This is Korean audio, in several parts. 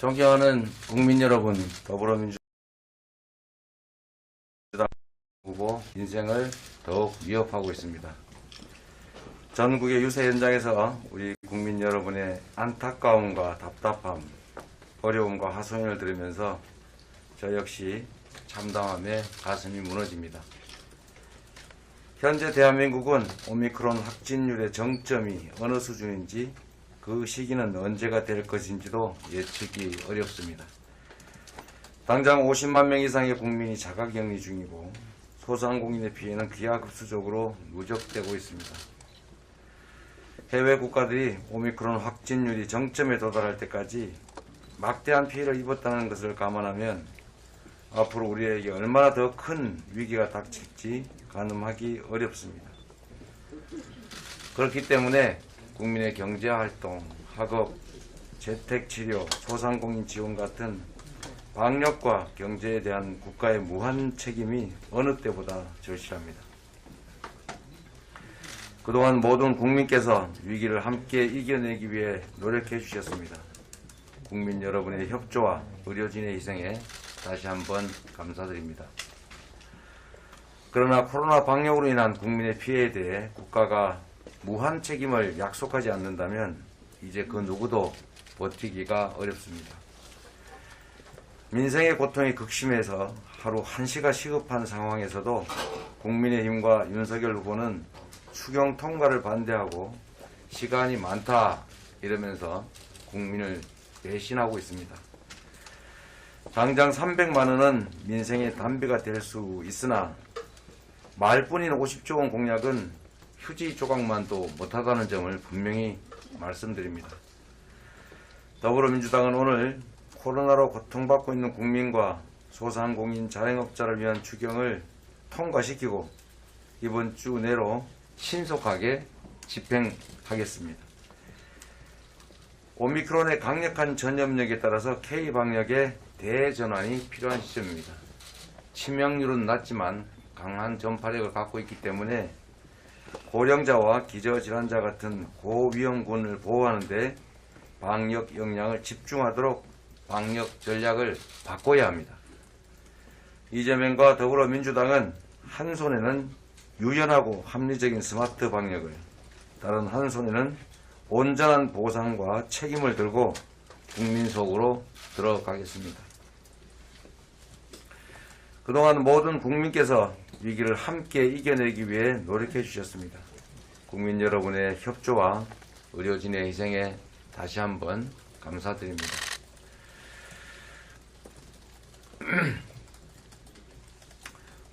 존경하는 국민 여러분, 더불어민주당 후보 인생을 더욱 위협하고 있습니다. 전국의 유세 현장에서 우리 국민 여러분의 안타까움과 답답함, 어려움과 하소연을 들으면서 저 역시 참담함에 가슴이 무너집니다. 현재 대한민국은 오미크론 확진율의 정점이 어느 수준인지 그 시기는 언제가 될 것인지도 예측이 어렵습니다. 당장 50만 명 이상의 국민이 자가격리 중이고 소상공인의 피해는 기하급수적으로 누적되고 있습니다. 해외 국가들이 오미크론 확진율이 정점에 도달할 때까지 막대한 피해를 입었다는 것을 감안하면 앞으로 우리에게 얼마나 더 큰 위기가 닥칠지 가늠하기 어렵습니다. 그렇기 때문에 국민의 경제활동, 학업, 재택치료, 소상공인 지원 같은 방역과 경제에 대한 국가의 무한 책임이 어느 때보다 절실합니다. 그동안 모든 국민께서 위기를 함께 이겨내기 위해 노력해 주셨습니다. 국민 여러분의 협조와 의료진의 희생에 다시 한번 감사드립니다. 그러나 코로나 방역으로 인한 국민의 피해에 대해 국가가 무한 책임을 약속하지 않는다면 이제 그 누구도 버티기가 어렵습니다. 민생의 고통이 극심해서 하루 1시가 시급한 상황에서도 국민의힘과 윤석열 후보는 추경 통과를 반대하고 시간이 많다 이러면서 국민을 배신하고 있습니다. 당장 300만 원은 민생의 단비가 될 수 있으나 말뿐인 50조 원 공약은 휴지 조각만도 못하다는 점을 분명히 말씀드립니다. 더불어민주당은 오늘 코로나로 고통받고 있는 국민과 소상공인 자영업자를 위한 추경을 통과시키고 이번 주 내로 신속하게 집행하겠습니다. 오미크론의 강력한 전염력에 따라서 K방역의 대전환이 필요한 시점입니다. 치명률은 낮지만 강한 전파력을 갖고 있기 때문에 고령자와 기저질환자 같은 고위험군을 보호하는 데 방역 역량을 집중하도록 방역 전략을 바꿔야 합니다. 이재명과 더불어민주당은 한 손에는 유연하고 합리적인 스마트 방역을, 다른 한 손에는 온전한 보상과 책임을 들고 국민 속으로 들어가겠습니다. 그동안 모든 국민께서 위기를 함께 이겨내기 위해 노력해 주셨습니다. 국민 여러분의 협조와 의료진의 희생에 다시 한번 감사드립니다.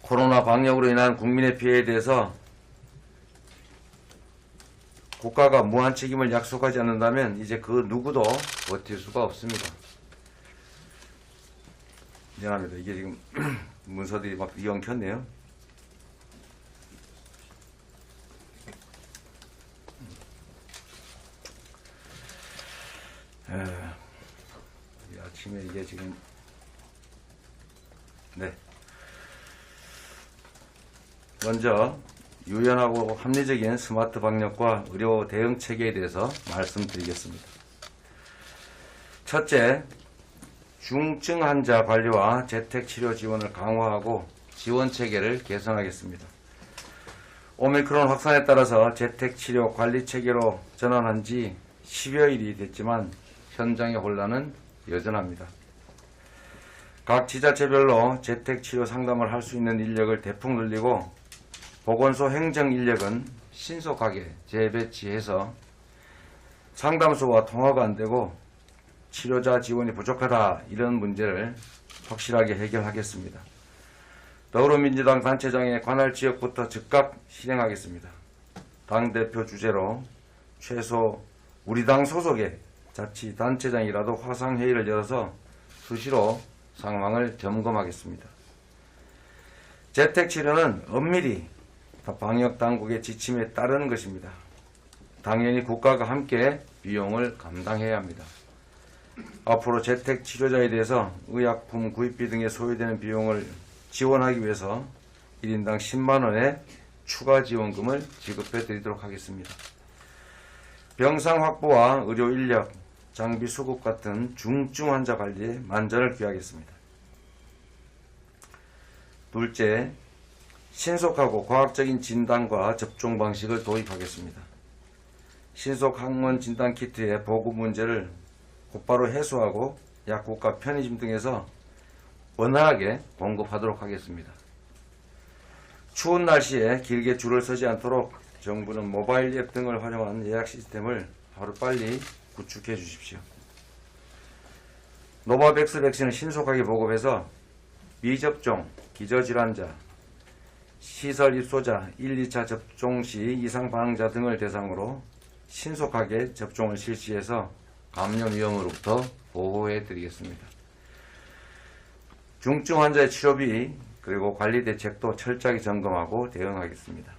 코로나 방역으로 인한 국민의 피해에 대해서 국가가 무한 책임을 약속하지 않는다면 이제 그 누구도 버틸 수가 없습니다. 미안합니다. 이게 지금 문서들이 막 이엉켰네요. 아침에 이게 지금 먼저 유연하고 합리적인 스마트 방역과 의료 대응 체계에 대해서 말씀드리겠습니다. 첫째, 중증 환자 관리와 재택치료 지원을 강화하고 지원 체계를 개선하겠습니다. 오미크론 확산에 따라서 재택치료 관리 체계로 전환한 지 10여일이 됐지만 현장의 혼란은 여전합니다. 각 지자체별로 재택치료 상담을 할 수 있는 인력을 대폭 늘리고 보건소 행정 인력은 신속하게 재배치해서 상담소와 통화가 안 되고 치료자 지원이 부족하다 이런 문제를 확실하게 해결하겠습니다. 더불어민주당 단체장의 관할 지역부터 즉각 실행하겠습니다. 당대표 주재로 최소 우리 당 소속의 자치단체장이라도 화상회의를 열어서 수시로 상황을 점검하겠습니다. 재택치료는 엄밀히 방역당국의 지침에 따르는 것입니다. 당연히 국가가 함께 비용을 감당해야 합니다. 앞으로 재택치료자에 대해서 의약품 구입비 등에 소요되는 비용을 지원하기 위해서 1인당 10만원의 추가 지원금을 지급해 드리도록 하겠습니다. 병상 확보와 의료 인력, 장비 수급 같은 중증 환자 관리에 만전을 기하겠습니다. 둘째, 신속하고 과학적인 진단과 접종 방식을 도입하겠습니다. 신속 항원 진단 키트의 보급 문제를 곧바로 해소하고 약국과 편의점 등에서 원활하게 공급하도록 하겠습니다. 추운 날씨에 길게 줄을 서지 않도록 정부는 모바일 앱 등을 활용한 예약 시스템을 하루빨리 구축해 주십시오. 노바백스 백신을 신속하게 보급해서 미접종, 기저질환자, 시설 입소자, 1, 2차 접종 시 이상 반응자 등을 대상으로 신속하게 접종을 실시해서 감염 위험으로부터 보호해 드리겠습니다. 중증 환자의 치료비 그리고 관리 대책도 철저하게 점검하고 대응하겠습니다.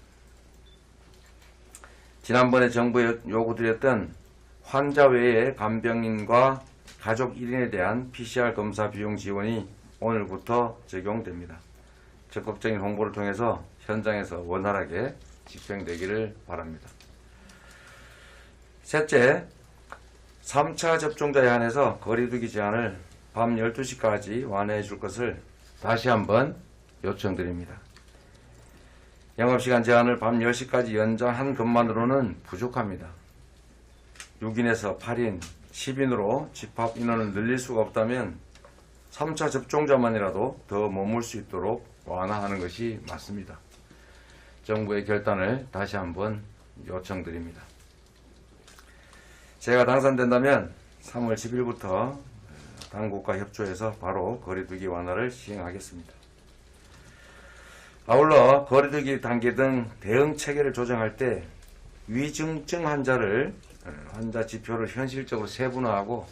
지난번에 정부에 요구드렸던 환자 외의 간병인과 가족 1인에 대한 PCR 검사 비용 지원이 오늘부터 적용됩니다. 적극적인 홍보를 통해서 현장에서 원활하게 집행되기를 바랍니다. 셋째, 3차 접종자에 한해서 거리두기 제한을 밤 12시까지 완화해 줄 것을 다시 한번 요청드립니다. 영업시간 제한을 밤 10시까지 연장한 것만으로는 부족합니다. 6인에서 8인, 10인으로 집합 인원을 늘릴 수가 없다면 3차 접종자만이라도 더 머물 수 있도록 완화하는 것이 맞습니다. 정부의 결단을 다시 한번 요청드립니다. 제가 당선된다면 3월 10일부터 당국과 협조해서 바로 거리두기 완화를 시행하겠습니다. 아울러 거리두기 단계 등 대응 체계를 조정할 때 위중증 환자 지표를 현실적으로 세분화하고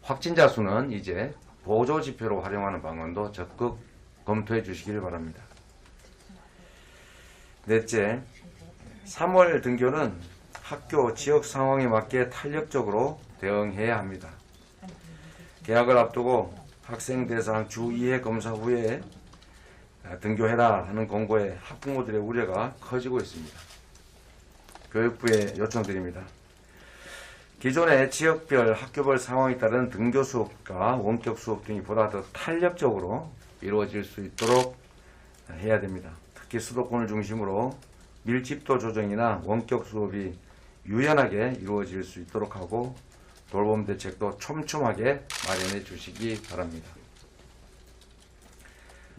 확진자 수는 이제 보조 지표로 활용하는 방안도 적극 검토해 주시길 바랍니다. 넷째, 3월 등교는 학교 지역 상황에 맞게 탄력적으로 대응해야 합니다. 개학을 앞두고 학생 대상 주 2회 검사 후에 등교해라 하는 공고에 학부모들의 우려가 커지고 있습니다. 교육부에 요청드립니다. 기존의 지역별, 학교별 상황에 따른 등교 수업과 원격 수업 등이 보다 더 탄력적으로 이루어질 수 있도록 해야 됩니다. 특히 수도권을 중심으로 밀집도 조정이나 원격 수업이 유연하게 이루어질 수 있도록 하고 돌봄 대책도 촘촘하게 마련해 주시기 바랍니다.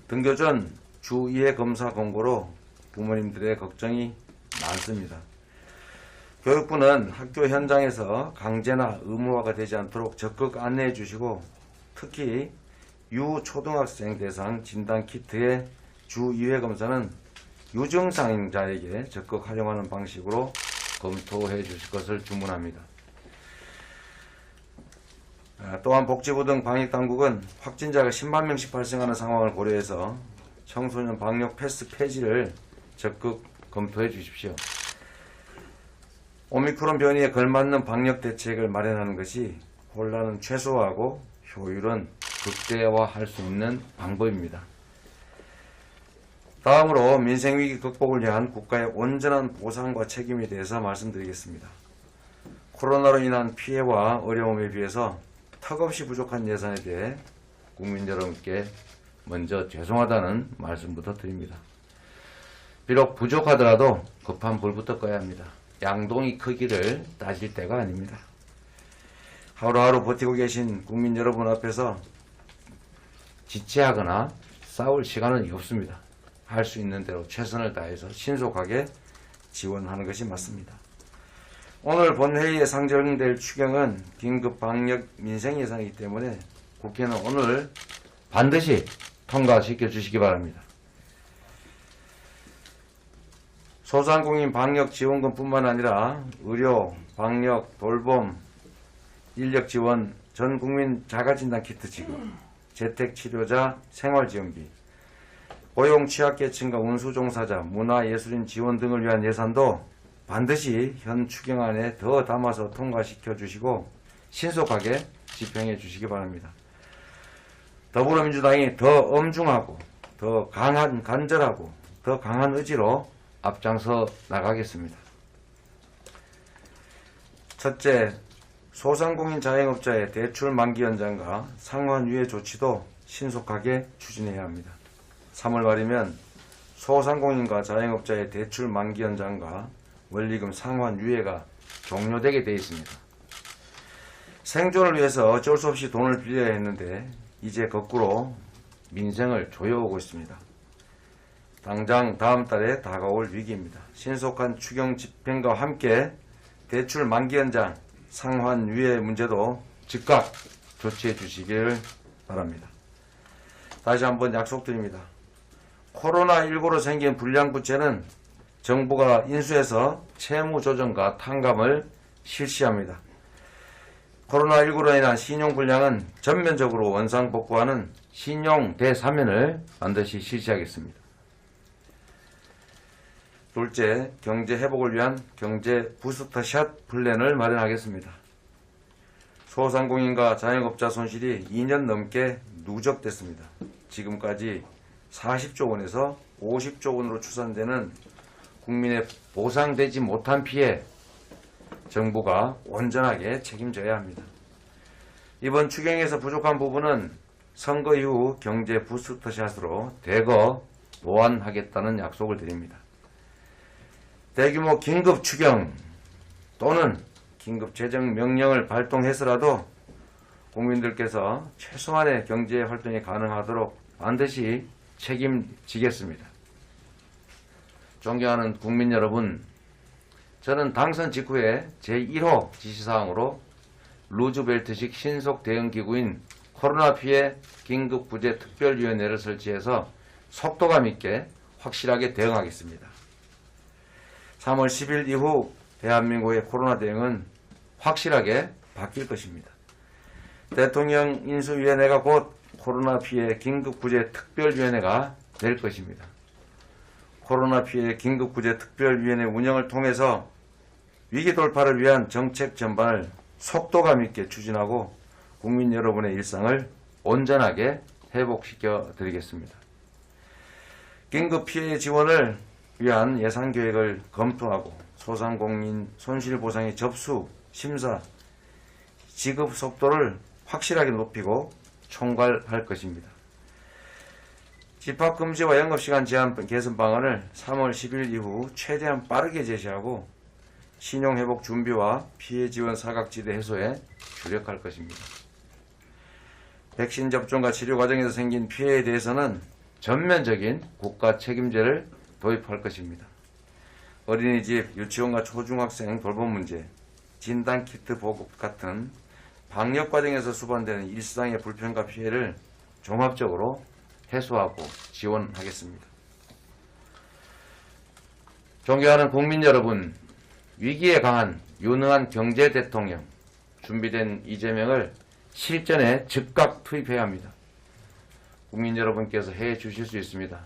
등교 전 주 2회 검사 공고로 부모님들의 걱정이 많습니다. 교육부는 학교 현장에서 강제나 의무화가 되지 않도록 적극 안내해 주시고 특히 유초등학생 대상 진단키트의 주 2회 검사는 유증상자에게 적극 활용하는 방식으로 검토해 주실 것을 주문합니다. 또한 복지부 등 방역당국은 확진자가 10만 명씩 발생하는 상황을 고려해서 청소년 방역 패스 폐지를 적극 검토해 주십시오. 오미크론 변이에 걸맞는 방역 대책을 마련하는 것이 혼란은 최소화하고 효율은 극대화할 수 있는 방법입니다. 다음으로 민생위기 극복을 위한 국가의 온전한 보상과 책임에 대해서 말씀드리겠습니다. 코로나로 인한 피해와 어려움에 비해서 턱없이 부족한 예산에 대해 국민 여러분께 먼저 죄송하다는 말씀부터 드립니다. 비록 부족하더라도 급한 불부터 꺼야 합니다. 양동이 크기를 따질 때가 아닙니다. 하루하루 버티고 계신 국민 여러분 앞에서 지체하거나 싸울 시간은 없습니다. 할 수 있는 대로 최선을 다해서 신속하게 지원하는 것이 맞습니다. 오늘 본회의에 상정될 추경은 긴급 방역 민생 예산이기 때문에 국회는 오늘 반드시 통과시켜 주시기 바랍니다. 소상공인 방역 지원금뿐만 아니라 의료, 방역, 돌봄, 인력 지원, 전 국민 자가진단 키트 지급, 재택치료자 생활지원비, 고용 취약계층과 운수종사자, 문화예술인 지원 등을 위한 예산도 반드시 현 추경안에 더 담아서 통과시켜 주시고 신속하게 집행해 주시기 바랍니다. 더불어민주당이 더 엄중하고 더 강한 간절하고 더 강한 의지로 앞장서 나가겠습니다. 첫째, 소상공인 자영업자의 대출 만기 연장과 상환 유예 조치도 신속하게 추진해야 합니다. 3월 말이면 소상공인과 자영업자의 대출 만기 연장과 원리금 상환 유예가 종료되게 되어 있습니다. 생존을 위해서 어쩔 수 없이 돈을 빌려야 했는데 이제 거꾸로 민생을 조여오고 있습니다. 당장 다음 달에 다가올 위기입니다. 신속한 추경 집행과 함께 대출 만기 연장, 상환 유예 문제도 즉각 조치해 주시길 바랍니다. 다시 한번 약속드립니다. 코로나19로 생긴 불량부채는 정부가 인수해서 채무조정과 탕감을 실시합니다. 코로나19로 인한 신용불량은 전면적으로 원상복구하는 신용대사면을 반드시 실시하겠습니다. 둘째, 경제회복을 위한 경제부스터샷 플랜을 마련하겠습니다. 소상공인과 자영업자 손실이 2년 넘게 누적됐습니다. 지금까지 40조 원에서 50조 원으로 추산되는 국민의 보상되지 못한 피해 정부가 온전하게 책임져야 합니다. 이번 추경에서 부족한 부분은 선거 이후 경제 부스터샷으로 대거 보완하겠다는 약속을 드립니다. 대규모 긴급 추경 또는 긴급 재정 명령을 발동해서라도 국민들께서 최소한의 경제 활동이 가능하도록 반드시 책임지겠습니다. 존경하는 국민 여러분, 저는 당선 직후에 제1호 지시사항으로 루즈벨트식 신속 대응기구인 코로나 피해 긴급구제특별위원회를 설치해서 속도감 있게 확실하게 대응하겠습니다. 3월 10일 이후 대한민국의 코로나 대응은 확실하게 바뀔 것입니다. 대통령 인수위원회가 곧 코로나 피해 긴급구제특별위원회가 될 것입니다. 코로나 피해 긴급구제특별위원회 운영을 통해서 위기 돌파를 위한 정책 전반을 속도감 있게 추진하고 국민 여러분의 일상을 온전하게 회복시켜 드리겠습니다. 긴급 피해 지원을 위한 예산 계획을 검토하고 소상공인 손실보상의 접수, 심사, 지급 속도를 확실하게 높이고 총괄할 것입니다. 집합금지와 영업시간 제한 개선 방안을 3월 10일 이후 최대한 빠르게 제시하고 신용회복 준비와 피해 지원 사각지대 해소에 주력할 것입니다. 백신 접종과 치료 과정에서 생긴 피해에 대해서는 전면적인 국가 책임제를 도입할 것입니다. 어린이집, 유치원과 초중학생 돌봄 문제, 진단키트 보급 같은 방역 과정에서 수반되는 일상의 불편과 피해를 종합적으로 해소하고 지원하겠습니다. 존경하는 국민 여러분, 위기에 강한 유능한 경제 대통령, 준비된 이재명을 실전에 즉각 투입해야 합니다. 국민 여러분께서 해 주실 수 있습니다.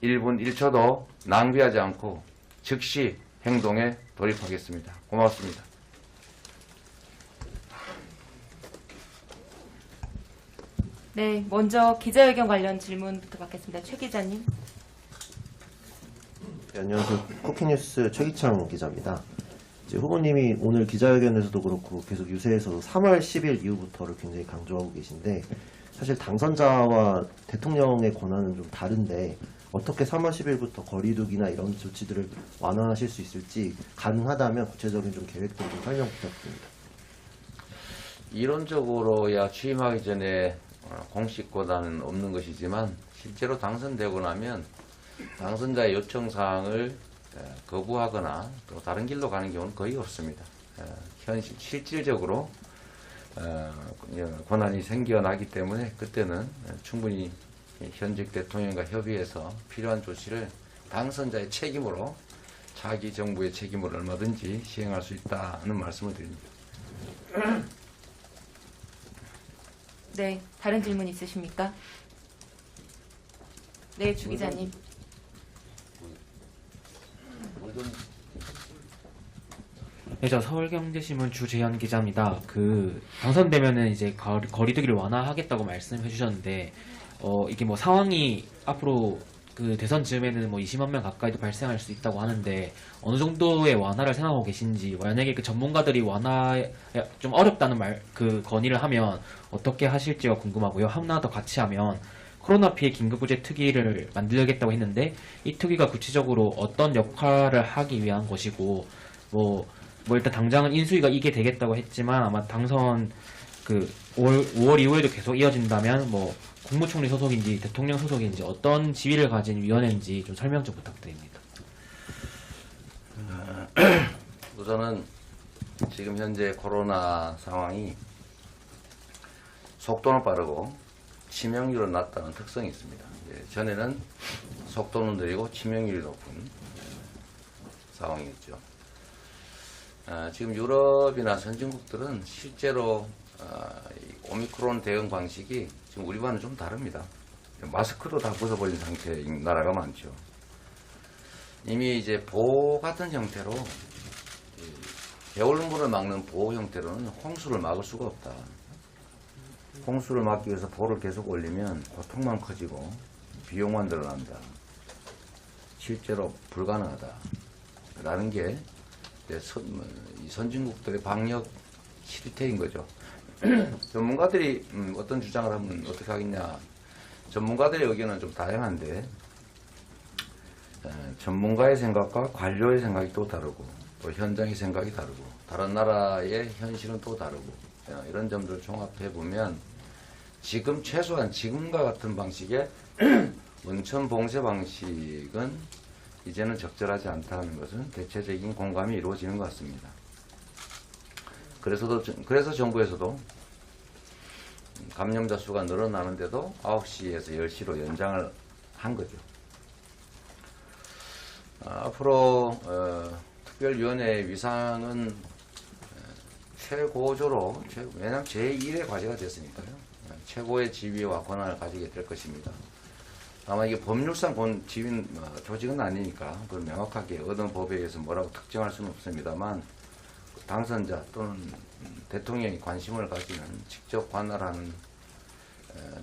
1분 1초도 낭비하지 않고 즉시 행동에 돌입하겠습니다. 고맙습니다. 네, 먼저 기자회견 관련 질문부터 받겠습니다. 최 기자님. 네, 안녕하세요. 쿠키뉴스 최기창 기자입니다. 이제 후보님이 오늘 기자회견에서도 그렇고 계속 유세에서도 3월 10일 이후부터를 굉장히 강조하고 계신데 사실 당선자와 대통령의 권한은 좀 다른데 어떻게 3월 10일부터 거리두기나 이런 조치들을 완화하실 수 있을지 가능하다면 구체적인 좀 계획들 좀 설명 부탁드립니다. 이론적으로야 취임하기 전에 공식 권한은 없는 것이지만 실제로 당선되고 나면 당선자의 요청사항을 거부하거나 또 다른 길로 가는 경우는 거의 없습니다. 실질적으로 권한이 생겨나기 때문에 그때는 충분히 현직 대통령과 협의해서 필요한 조치를 당선자의 책임으로 자기 정부의 책임으로 얼마든지 시행할 수 있다는 말씀을 드립니다. 네, 다른 질문 있으십니까? 네, 주 기자님. 네, 저 서울경제신문 주재현 기자입니다. 당선되면은 이제 거리두기를 완화하겠다고 말씀해 주셨는데, 이게 뭐 상황이 앞으로 그 대선 즈음에는 뭐 20만 명 가까이도 발생할 수 있다고 하는데 어느 정도의 완화를 생각하고 계신지, 만약에 그 전문가들이 완화 좀 어렵다는 그 건의를 하면 어떻게 하실지가 궁금하고요. 하나 더 같이 하면 코로나 피해 긴급구제 특위를 만들겠다고 했는데 이 특위가 구체적으로 어떤 역할을 하기 위한 것이고, 뭐 일단 당장은 인수위가 이게 되겠다고 했지만 아마 당선 그 5월 이후에도 계속 이어진다면 뭐 국무총리 소속인지 대통령 소속인지 어떤 지위를 가진 위원회인지 좀 설명 좀 부탁드립니다. 우선은 지금 현재 코로나 상황이 속도는 빠르고 치명률은 낮다는 특성이 있습니다. 전에는 속도는 느리고 치명률이 높은 상황이었죠. 지금 유럽이나 선진국들은 실제로 이 오미크론 대응 방식이 지금 우리와는 좀 다릅니다. 마스크도 다 벗어버린 상태인 나라가 많죠. 이미 이제 보호 같은 형태로 개울물을 막는 보호 형태로는 홍수를 막을 수가 없다. 홍수를 막기 위해서 보를 계속 올리면 고통만 커지고 비용만 늘어난다. 실제로 불가능하다. 라는 게 이 선진국들의 방역 실태인 거죠. 전문가들이 어떤 주장을 하면 어떻게 하겠냐. 전문가들의 의견은 좀 다양한데 전문가의 생각과 관료의 생각이 또 다르고 또 현장의 생각이 다르고 다른 나라의 현실은 또 다르고 이런 점들을 종합해 보면 지금 최소한 지금과 같은 방식의 원천 봉쇄 방식은 이제는 적절하지 않다는 것은 대체적인 공감이 이루어지는 것 같습니다. 그래서 정부에서도 감염자 수가 늘어나는데도 9시에서 10시로 연장을 한 거죠. 앞으로 특별위원회 위상은 최고조로, 왜냐하면 제1의 과제가 됐으니까요. 최고의 지위와 권한을 가지게 될 것입니다. 아마 이게 법률상 본 지위는 조직은 아니니까 그걸 명확하게 어느 법에 의해서 뭐라고 특정할 수는 없습니다만 당선자 또는 대통령이 관심을 가지는 직접 관할하는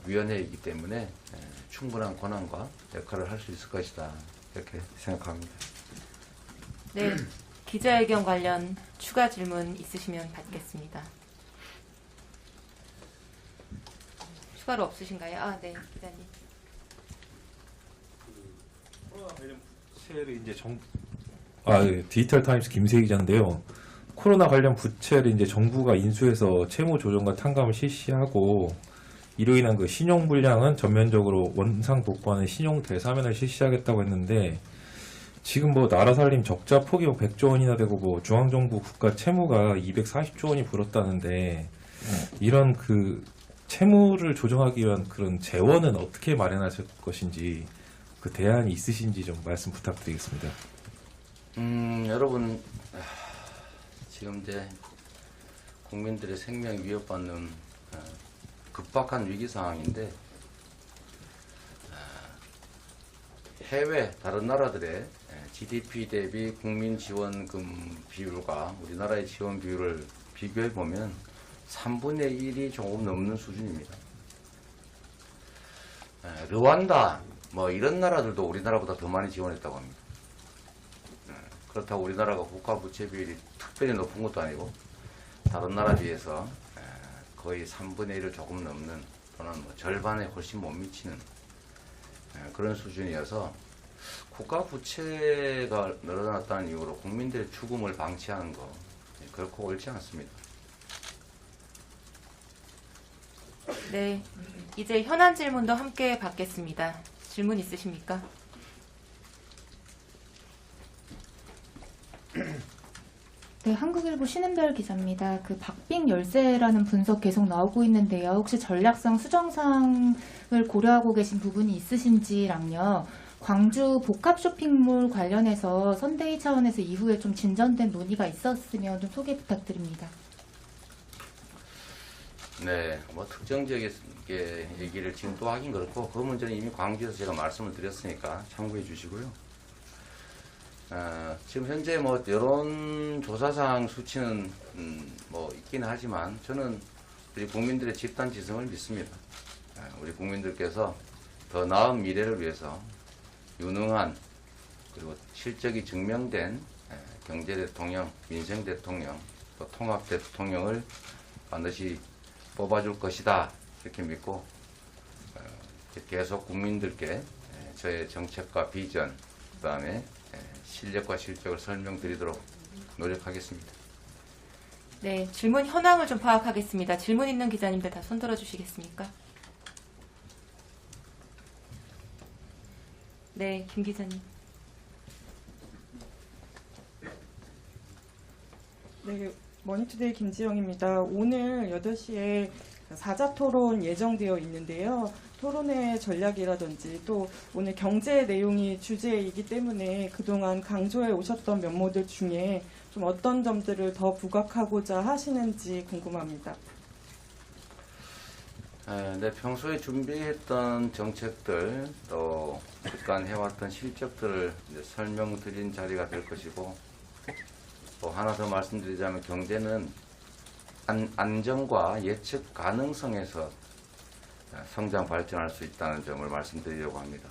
위원회이기 때문에 충분한 권한과 역할을 할 수 있을 것이다. 이렇게 생각합니다. 네, 기자회견 관련 추가 질문 있으시면 받겠습니다. 추가로 없으신가요? 네, 기자님. 코로나 관련 부채를 이제 디지털 타임스 김세희 기자인데요. 코로나 관련 부채를 이제 정부가 인수해서 채무 조정과 탕감을 실시하고 이로 인한 그 신용 불량은 전면적으로 원상 복구하는 신용 대사면을 실시하겠다고 했는데 지금 뭐 나라 살림 적자 폭이 100조 원이나 되고 뭐 중앙정부 국가 채무가 240조 원이 불었다는데 이런 그 채무를 조정하기 위한 그런 재원은 어떻게 마련하실 것인지 그 대안이 있으신지 좀 말씀 부탁드리겠습니다. 여러분 지금 이제 국민들의 생명 위협받는 급박한 위기 상황인데 해외 다른 나라들의 GDP 대비 국민 지원금 비율과 우리나라의 지원 비율을 비교해 보면 3분의 1이 조금 넘는 수준입니다. 르완다 뭐 이런 나라들도 우리나라보다 더 많이 지원했다고 합니다. 그렇다고 우리나라가 국가 부채 비율이 특별히 높은 것도 아니고 다른 나라에 비해서 거의 3분의 1을 조금 넘는 또는 뭐 절반에 훨씬 못 미치는 그런 수준이어서 국가 부채가 늘어났다는 이유로 국민들의 죽음을 방치하는 거 결코 옳지 않습니다. 네, 이제 현안 질문도 함께 받겠습니다. 질문 있으십니까? 네, 한국일보 신은별 기자입니다. 그 박빙 열세라는 분석 계속 나오고 있는데요. 혹시 전략상 수정상을 고려하고 계신 부분이 있으신지랑요. 광주 복합 쇼핑몰 관련해서 선대위 차원에서 이후에 좀 진전된 논의가 있었으면 좀 소개 부탁드립니다. 네, 뭐 특정지역의 얘기를 지금 또 하긴 그렇고 그 문제는 이미 광주에서 제가 말씀을 드렸으니까 참고해 주시고요. 지금 현재 뭐 여론조사상 수치는 뭐 있긴 하지만 저는 우리 국민들의 집단 지성을 믿습니다. 우리 국민들께서 더 나은 미래를 위해서 유능한 그리고 실적이 증명된 경제 대통령, 민생 대통령, 또 통합 대통령을 반드시 뽑아줄 것이다 이렇게 믿고 계속 국민들께 저의 정책과 비전, 그다음에 실력과 실적을 설명드리도록 노력하겠습니다. 네, 질문 현황을 좀 파악하겠습니다. 질문 있는 기자님들 다 손들어 주시겠습니까? 네, 김 기자님. 네, 머니투데이 김지영입니다. 오늘 8시에 사자토론 예정되어 있는데요. 토론회 전략이라든지 또 오늘 경제 내용이 주제이기 때문에 그동안 강조해 오셨던 면모들 중에 좀 어떤 점들을 더 부각하고자 하시는지 궁금합니다. 네, 평소에 준비했던 정책들 또 그간 해왔던 실적들을 이제 설명드린 자리가 될 것이고, 또 하나 더 말씀드리자면 경제는 안정과 예측 가능성에서 성장 발전할 수 있다는 점을 말씀드리려고 합니다.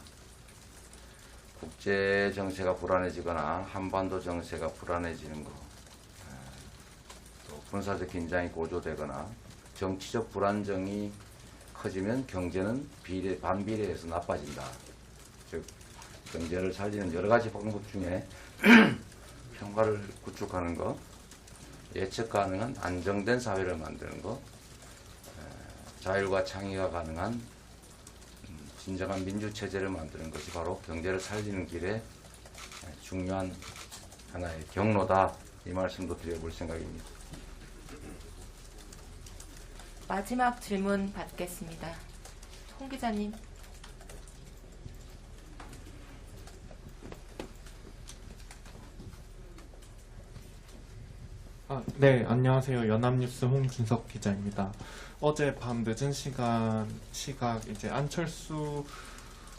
국제 정세가 불안해지거나 한반도 정세가 불안해지는 것, 또 군사적 긴장이 고조되거나 정치적 불안정이 커지면 경제는 반비례해서 나빠진다. 즉 경제를 살리는 여러 가지 방법 중에 평화를 구축하는 것, 예측 가능한 안정된 사회를 만드는 것, 자율과 창의가 가능한 진정한 민주체제를 만드는 것이 바로 경제를 살리는 길에 중요한 하나의 경로다. 이 말씀도 드려볼 생각입니다. 마지막 질문 받겠습니다. 홍 기자님. 네, 안녕하세요. 연합뉴스 홍준석 기자입니다. 어젯밤 늦은 시각 이제 안철수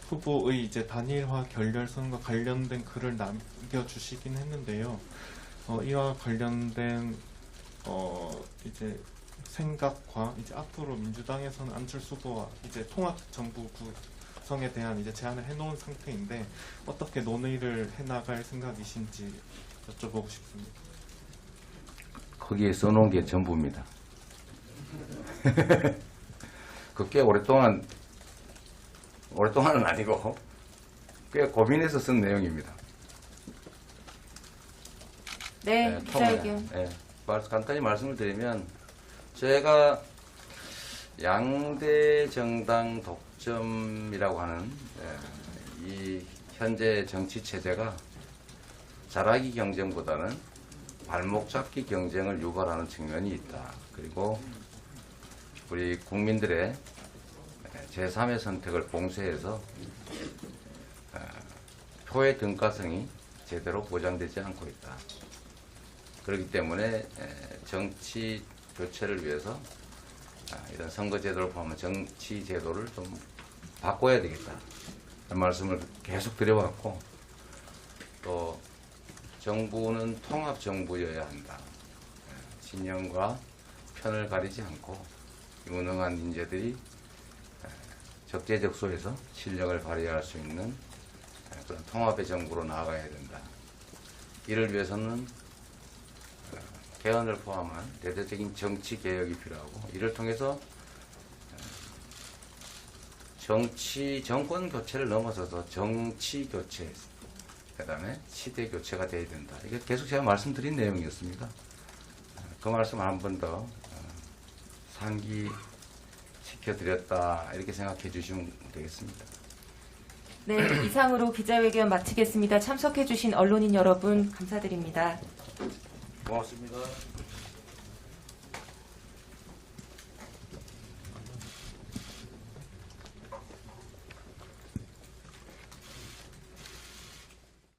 후보의 이제 단일화 결렬선과 관련된 글을 남겨주시긴 했는데요. 이와 관련된 이제 생각과 이제 앞으로 민주당에서는 안철수 후보와 이제 통합정부 구성에 대한 이제 제안을 해놓은 상태인데 어떻게 논의를 해나갈 생각이신지 여쭤보고 싶습니다. 거기에 써놓은 게 전부입니다. 그 꽤 오랫동안은 아니고 꽤 고민해서 쓴 내용입니다. 네, 기자회견. 간단히 말씀을 드리면 제가 양대 정당 독점이라고 하는 이 현재 정치 체제가 잘하기 경쟁보다는 발목 잡기 경쟁을 유발하는 측면이 있다. 그리고 우리 국민들의 제3의 선택을 봉쇄해서 표의 등가성이 제대로 보장되지 않고 있다. 그렇기 때문에 정치 교체를 위해서 이런 선거제도를 포함한 정치 제도를 좀 바꿔야 되겠다. 그런 말씀을 계속 드려왔고, 또 정부는 통합정부여야 한다. 진영과 편을 가리지 않고 유능한 인재들이 적재적소에서 실력을 발휘할 수 있는 그런 통합의 정부로 나아가야 된다. 이를 위해서는 개헌을 포함한 대대적인 정치 개혁이 필요하고, 이를 통해서 정권 교체를 넘어서서 정치 교체, 그 다음에 시대 교체가 돼야 된다. 이게 계속 제가 말씀드린 내용이었습니다. 그 말씀 한 번 더 상기시켜드렸다, 이렇게 생각해 주시면 되겠습니다. 네, 이상으로 기자회견 마치겠습니다. 참석해 주신 언론인 여러분 감사드립니다. 고맙습니다.